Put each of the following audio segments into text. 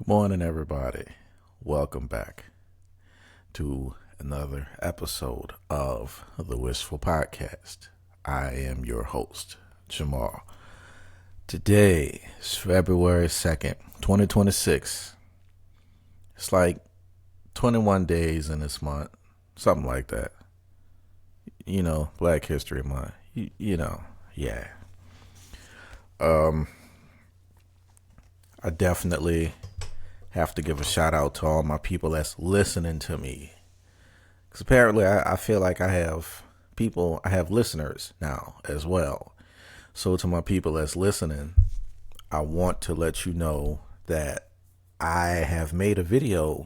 Good morning, everybody. Welcome back to another episode of the Wishful Podcast. I am your host, Jamal. Today is February 2nd, 2026. It's like 21 days in this month, something like that. Black History Month. Yeah. I definitely have to give a shout out to all my people that's listening to me. Because apparently I feel like I have listeners now as well. So to my people that's listening, I want to let you know that I have made a video,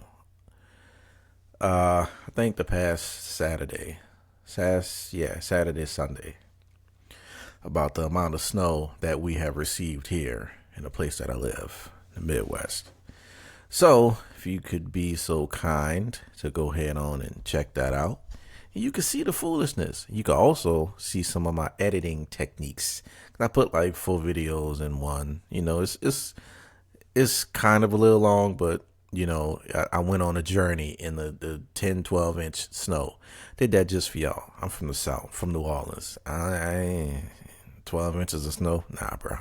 I think the past Saturday, Sunday, about the amount of snow that we have received here in the place that I live, the Midwest. So, if you could be so kind to go ahead on and check that out, you can see the foolishness. You can also see some of my editing techniques. I put like 4 videos in one. It's kind of a little long, but I went on a journey in the 10, 12 inch snow. Did that just for y'all. I'm from the South, from New Orleans. I ain't 12 inches of snow? Nah, bro.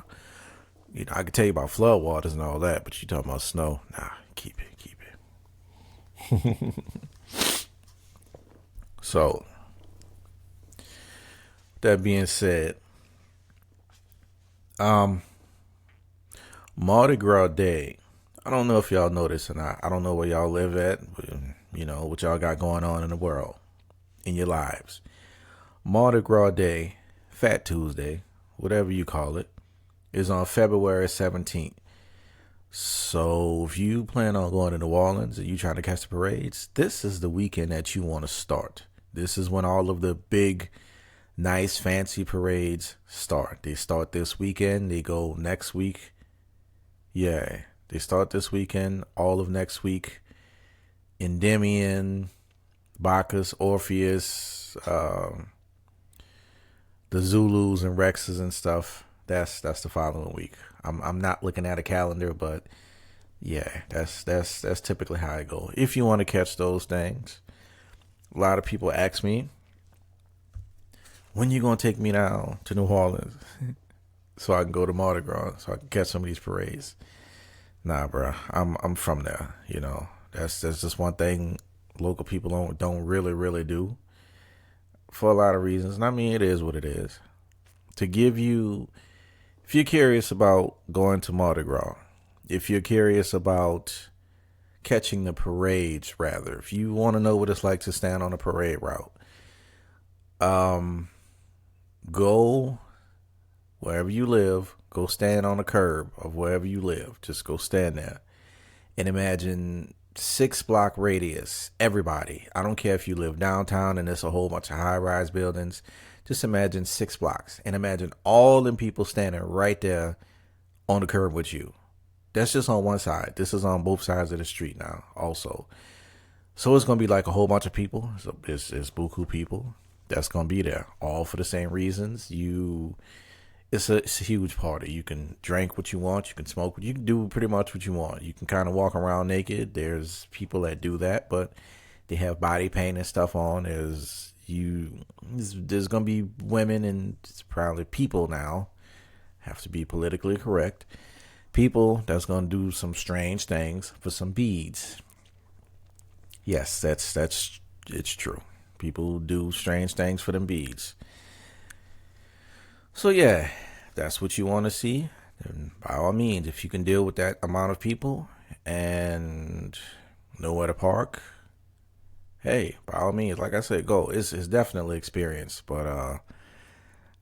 I could tell you about flood waters and all that, but you talking about snow? Nah, keep it. So, that being said, Mardi Gras Day. I don't know if y'all know this or not. I don't know where y'all live at, what y'all got going on in the world, in your lives. Mardi Gras Day, Fat Tuesday, whatever you call it, is on February 17th. So if you plan on going to New Orleans and you trying to catch the parades, this is the weekend that you want to start. This is when all of the big, nice, fancy parades start. They start this weekend. They go next week. Yeah, they start this weekend, all of next week. Endymion, Bacchus, Orpheus, the Zulus and Rexes and stuff. That's the following week. I'm not looking at a calendar, but yeah, that's typically how I go. If you want to catch those things, a lot of people ask me, when you gonna take me down to New Orleans so I can go to Mardi Gras, so I can catch some of these parades? Nah, bro, I'm from there. That's just one thing local people don't really do for a lot of reasons. And I mean, it is what it is. To give you, if you're curious about going to Mardi Gras, if you're curious about catching the parades, rather, if you want to know what it's like to stand on a parade route, go wherever you live, go stand on the curb of wherever you live. Just go stand there and imagine 6-block radius. Everybody, I don't care if you live downtown and there's a whole bunch of high-rise buildings. Just imagine 6 blocks and imagine all them people standing right there on the curb with you. That's just on one side. This is on both sides of the street now also. So it's going to be like a whole bunch of people. So it's buku people that's going to be there, all for the same reasons. It's a huge party. You can drink what you want. You can smoke. You can do pretty much what you want. You can kind of walk around naked. There's people that do that, but they have body paint and stuff on. There's gonna be women and it's probably people now. Have to be politically correct. People that's gonna do some strange things for some beads. Yes, it's true. People do strange things for them beads. So yeah, that's what you want to see. And by all means, if you can deal with that amount of people and know where to park, hey, by all means, like I said, go. It's definitely experience, but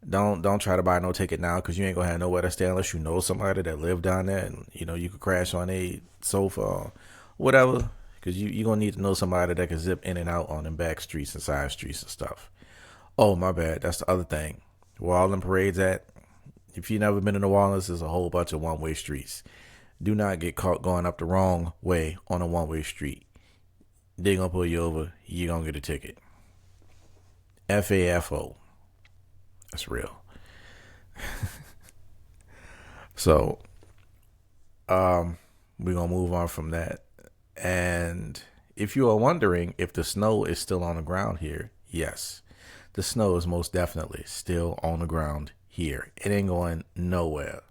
don't try to buy no ticket now because you ain't gonna have nowhere to stay unless you know somebody that live down there, and you could crash on a sofa or whatever. Because you gonna need to know somebody that can zip in and out on them back streets and side streets and stuff. Oh, my bad. That's the other thing. Where all them parades at, if you've never been to New Orleans, there's a whole bunch of one-way streets. Do not get caught going up the wrong way on a one-way street. They're going to pull you over. You're going to get a ticket. FAFO. That's real. So, We're going to move on from that. And if you are wondering if the snow is still on the ground here, yes, the snow is most definitely still on the ground here. It ain't going nowhere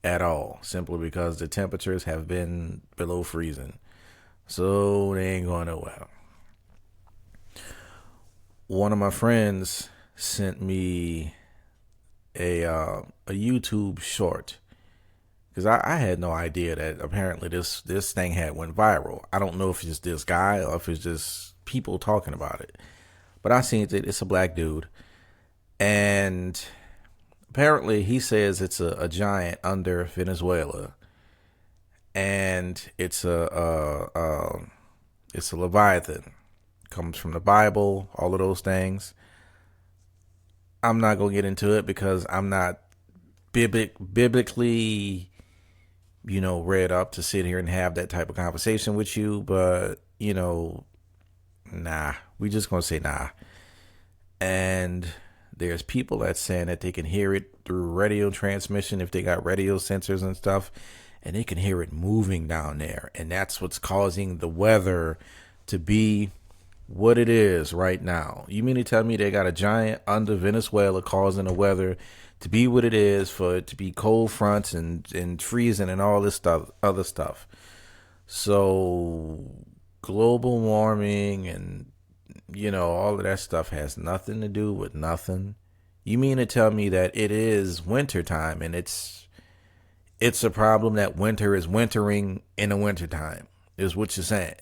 at all, simply because the temperatures have been below freezing. So they ain't going nowhere. One of my friends sent me a YouTube short, because I had no idea that apparently this thing had went viral. I don't know if it's this guy or if it's just people talking about it. But I seen it. It's a black dude. And apparently he says it's a giant under Venezuela. And it's a Leviathan. Comes from the Bible, all of those things. I'm not going to get into it because I'm not biblically, read up to sit here and have that type of conversation with you. But, nah, we just going to say nah. And there's people that's saying that they can hear it through radio transmission if they got radio sensors and stuff. And they can hear it moving down there. And that's what's causing the weather to be what it is right now. You mean to tell me they got a giant under Venezuela causing the weather to be what it is, for it to be cold fronts and freezing and all this other stuff? So global warming and, all of that stuff has nothing to do with nothing. You mean to tell me that it is winter time and it's a problem that winter is wintering in the wintertime, is what you're saying?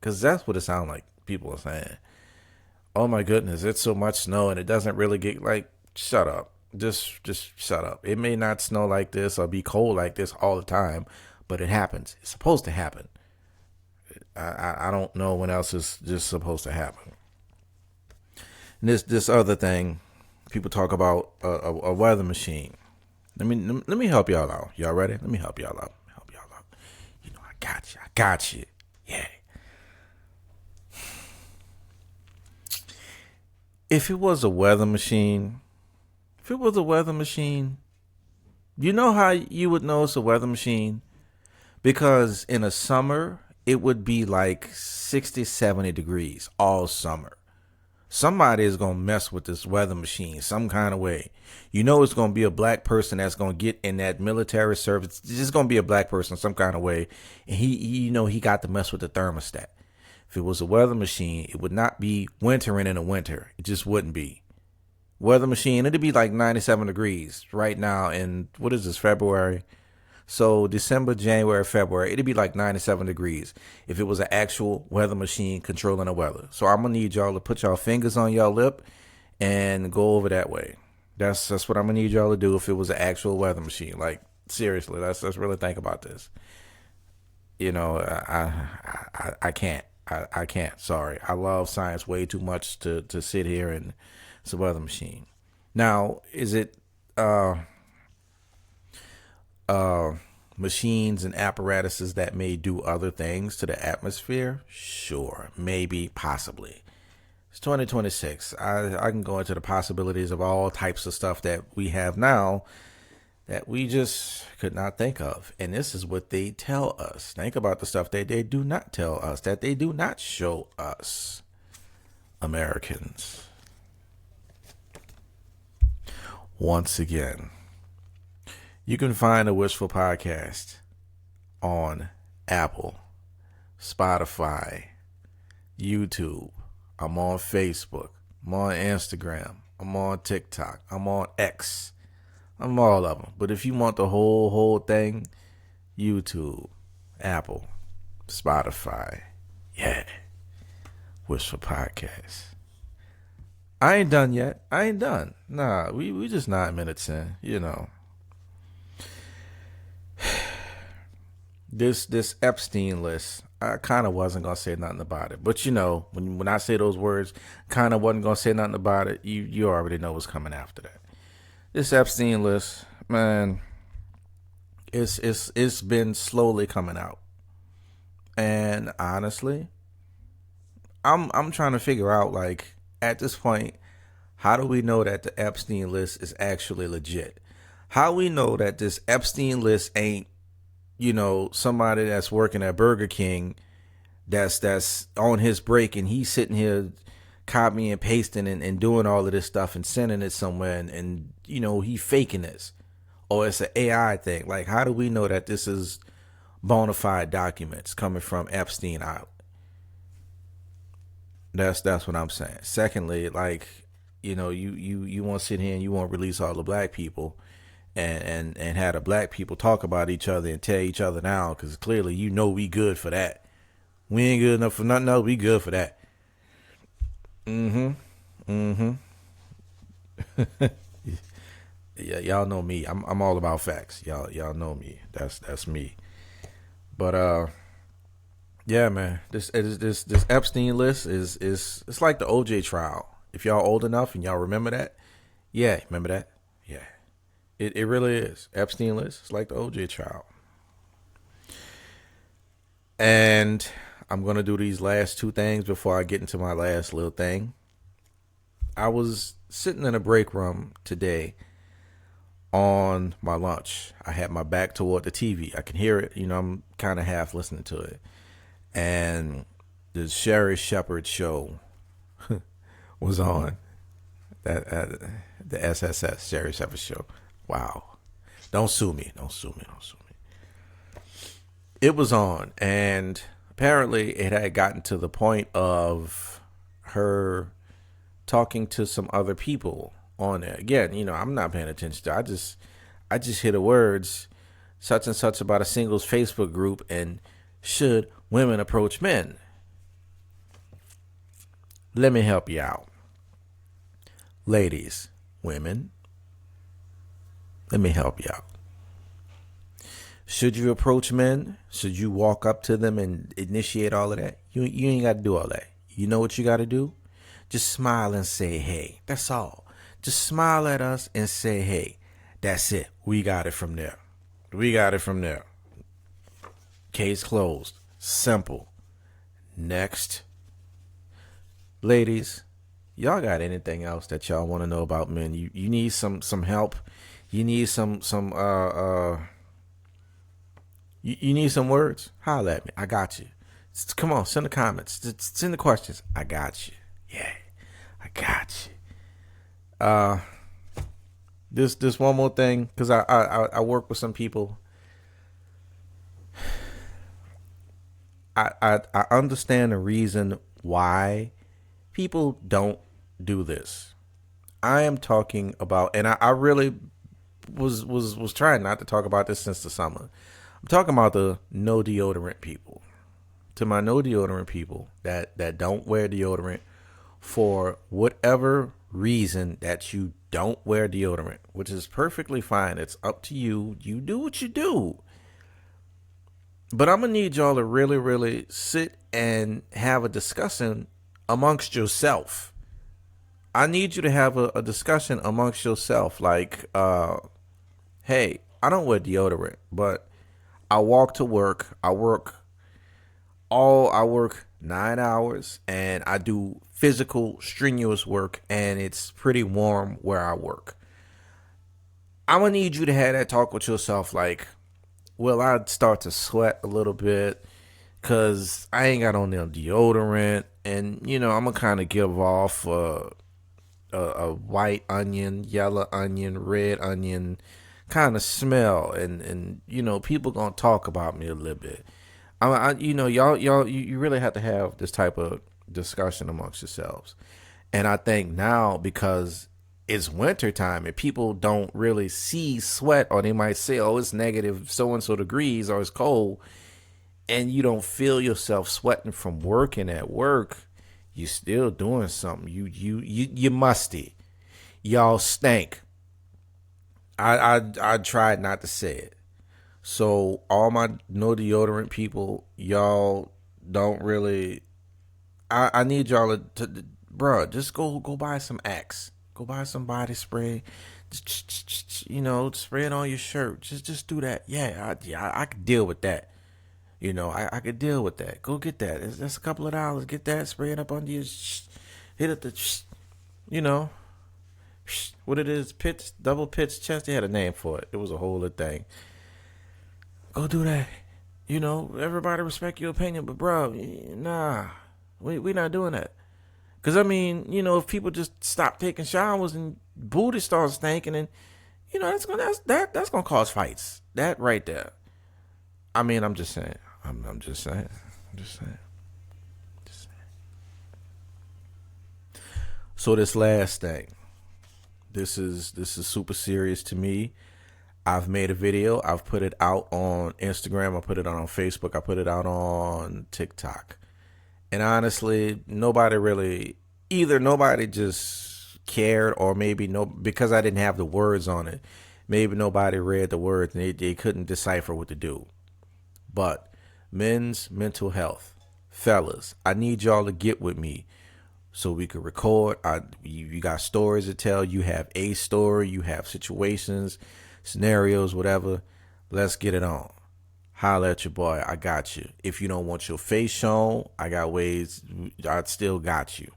Because that's what it sounds like people are saying. Oh my goodness, it's so much snow and it doesn't really get, like, shut up. Just shut up. It may not snow like this or be cold like this all the time, but it happens. It's supposed to happen. I don't know when else is just supposed to happen. And this other thing, people talk about a weather machine. Let me help y'all out. Y'all ready? Let me help y'all out. I got you. Yeah. If it was a weather machine, you know how you would know it's a weather machine? Because in the summer, it would be like 60, 70 degrees all summer. Somebody is going to mess with this weather machine some kind of way. You know it's going to be a black person that's going to get in that military service. It's just going to be a black person some kind of way. And he got to mess with the thermostat. If it was a weather machine, it would not be wintering in the winter. It just wouldn't be. Weather machine, it'd be like 97 degrees right now in, what is this, February? So December, January, February, it'd be like 97 degrees if it was an actual weather machine controlling the weather. So I'm going to need y'all to put y'all fingers on y'all lip and go over that way. That's what I'm going to need y'all to do if it was an actual weather machine. Like, seriously, let's really think about this. I can't. I can't. Sorry. I love science way too much to sit here and it's a weather machine. Now, is it machines and apparatuses that may do other things to the atmosphere? Sure. Maybe. Possibly. It's 2026. I can go into the possibilities of all types of stuff that we have now that we just could not think of. And this is what they tell us. Think about the stuff that they do not tell us, that they do not show us, Americans. Once again, you can find the Wishful Podcast on Apple, Spotify, YouTube. I'm on Facebook. I'm on Instagram. I'm on TikTok. I'm on X. I'm all of them. But if you want the whole thing, YouTube, Apple, Spotify, yeah, Wishful Podcast. I ain't done yet. I ain't done. Nah, we just 9 minutes in, This Epstein list, I kind of wasn't going to say nothing about it. But, when I say those words, kind of wasn't going to say nothing about it, you already know what's coming after that. This Epstein list, man, it's been slowly coming out. And honestly, I'm trying to figure out, like, at this point, how do we know that the Epstein list is actually legit? How we know that this Epstein list ain't somebody that's working at Burger King that's on his break and he's sitting here copying and pasting and doing all of this stuff and sending it somewhere and he faking this, or it's an AI thing. Like, how do we know that this is bona fide documents coming from Epstein Island? That's what I'm saying. Secondly, like, you want to sit here and you want to release all the black people and have the black people talk about each other and tear each other down, because clearly we good for that. We ain't good enough for nothing else. We good for that. Yeah, y'all know me. I'm all about facts. Y'all know me. That's me. But yeah, man. This Epstein list is it's like the OJ trial. If y'all old enough and y'all remember that, yeah, remember that, yeah. It really is. Epstein list. It's like the OJ trial. And I'm gonna do these last two things before I get into my last little thing. I was sitting in a break room today on my lunch. I had my back toward the TV. I can hear it. I'm kind of half listening to it. And the Sherry Shepherd show was on. The SSS, Sherry Shepherd show. Wow. Don't sue me. Don't sue me. It was on, and apparently it had gotten to the point of her talking to some other people on there. Again, I'm not paying attention to it. I just hear the words such and such about a singles Facebook group and should women approach men. Let me help you out. Ladies, women, let me help you out. Should you approach men? Should you walk up to them and initiate all of that? You ain't got to do all that. You know what you got to do? Just smile and say, hey. That's all. Just smile at us and say, hey. That's it. We got it from there. Case closed. Simple. Next. Ladies, y'all got anything else that y'all want to know about men? You need some help. You need some You need some words? Holler at me. I got you. Come on, send the comments. Send the questions. I got you. Yeah, I got you. This one more thing, because I work with some people. I understand the reason why people don't do this. I am talking about, and I really was trying not to talk about this since the summer. I'm talking about the no deodorant people. To my no deodorant people that don't wear deodorant for whatever reason that you don't wear deodorant, which is perfectly fine. It's up to you. You do what you do. But I'm going to need y'all to really, really sit and have a discussion amongst yourself. I need you to have a discussion amongst yourself. Like, hey, I don't wear deodorant, but I walk to work. I work 9 hours and I do physical, strenuous work, and it's pretty warm where I work. I'm going to need you to have that talk with yourself. Like, well, I'd start to sweat a little bit because I ain't got on no deodorant, and, I'm going to kind of give off a white onion, yellow onion, red onion kind of smell, and people gonna talk about me a little bit. Y'all, you really have to have this type of discussion amongst yourselves. And I think now, because it's winter time and people don't really see sweat, or they might say, oh, it's negative so and so degrees, or it's cold, and you don't feel yourself sweating from working at work, you still doing something. You musty. Y'all stink. I tried not to say it. So all my no deodorant people, y'all don't really. I need y'all to bruh, just go buy some Axe. Go buy some body spray. Just, spray it on your shirt. Just do that. Yeah, I could deal with that. I could deal with that. Go get that. That's a couple of dollars. Get that. Spray it up under your. Hit it what it is, double pitch chest. They had a name for it. It was a whole other thing. Go do that. You know, everybody respect your opinion, but bro, nah, we not doing that. Cause I mean, you know, if people just stop taking showers and booty starts stinking, and you know that's gonna cause fights. That right there. I mean, I'm just saying. I'm just saying. I'm just saying. Just saying. So this last thing, this is super serious to me. I've made a video. I've put it out on Instagram. I put it out on Facebook. I put it out on TikTok. And honestly, nobody just cared, or maybe no, because I didn't have the words on it. Maybe nobody read the words and they couldn't decipher what to do. But men's mental health, fellas, I need y'all to get with me so we could record. You got stories to tell. You have a story. You have situations, scenarios, whatever. Let's get it on. Holla at your boy. I got you. If you don't want your face shown, I got ways. I still got you.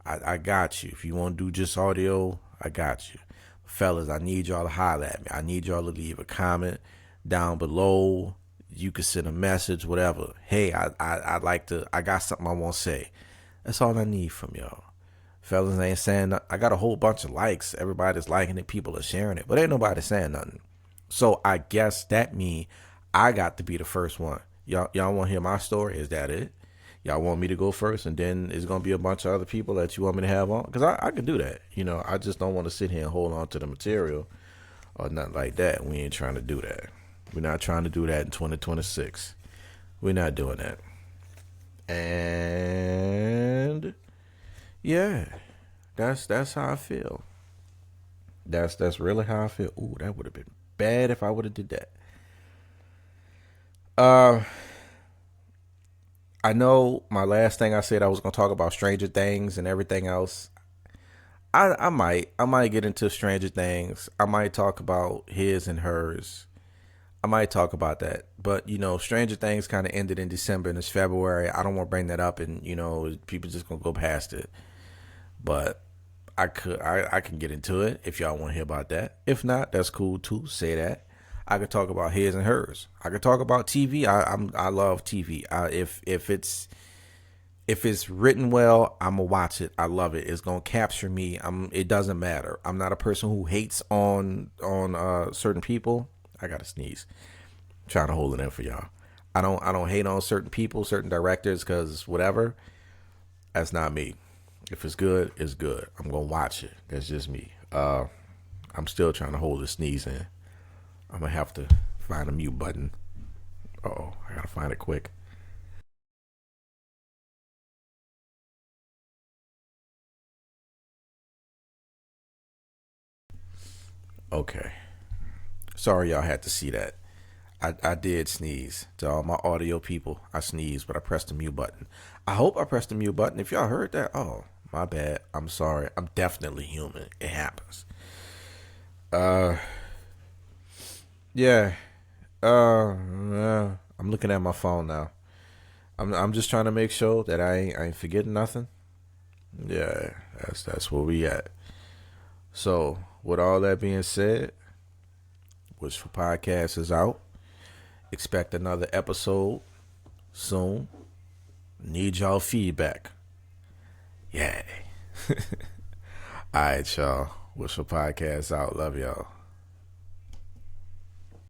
I got you. If you want to do just audio, I got you. Fellas, I need y'all to holler at me. I need y'all to leave a comment down below. You can send a message, whatever. Hey, I'd like to, I got something I want to say. That's all I need from y'all. Fellas ain't saying nothing. I got a whole bunch of likes. Everybody's liking it. People are sharing it. But ain't nobody saying nothing. So I guess that means I got to be the first one. Y'all want to hear my story? Is that it? Y'all want me to go first, and then it's going to be a bunch of other people that you want me to have on? Because I can do that. You know, I just don't want to sit here and hold on to the material or nothing like that. We ain't trying to do that. We're not trying to do that in 2026. We're not doing that. And yeah, that's how I feel. That's really how I feel. Ooh, that would have been bad if I would have did that. I know my last thing I said I was gonna talk about Stranger Things and everything else. I might get into Stranger Things. I might talk about his and hers. I might talk about that. But you know, Stranger Things kind of ended in December and it's February. I don't want to bring that up, and you know, people just gonna go past it. But I can get into it if y'all want to hear about that. If not, that's cool too. Say that. I could talk about his and hers. I could talk about TV. I love TV. If it's written well, I'm gonna watch it. I love it. It's gonna capture me. It doesn't matter. I'm not a person who hates on certain people. I gotta sneeze. I'm trying to hold it in for y'all. I don't hate on certain people, certain directors, because whatever. That's not me. If it's good, it's good. I'm gonna watch it. That's just me. I'm still trying to hold the sneeze in. I'm gonna have to find a mute button. Uh-oh, I gotta find it quick. Okay. Sorry y'all had to see that. I did sneeze. To all my audio people, I sneezed, but I pressed the mute button. I hope I pressed the mute button. If y'all heard that, oh, my bad. I'm sorry. I'm definitely human. It happens. Uh, yeah. I'm looking at my phone now. I'm just trying to make sure that I ain't forgetting nothing. Yeah, that's where we at. So, with all that being said, Wishful Podcast is out. Expect another episode soon. Need y'all feedback. Yay. All right, y'all. Wishful Podcast out. Love y'all.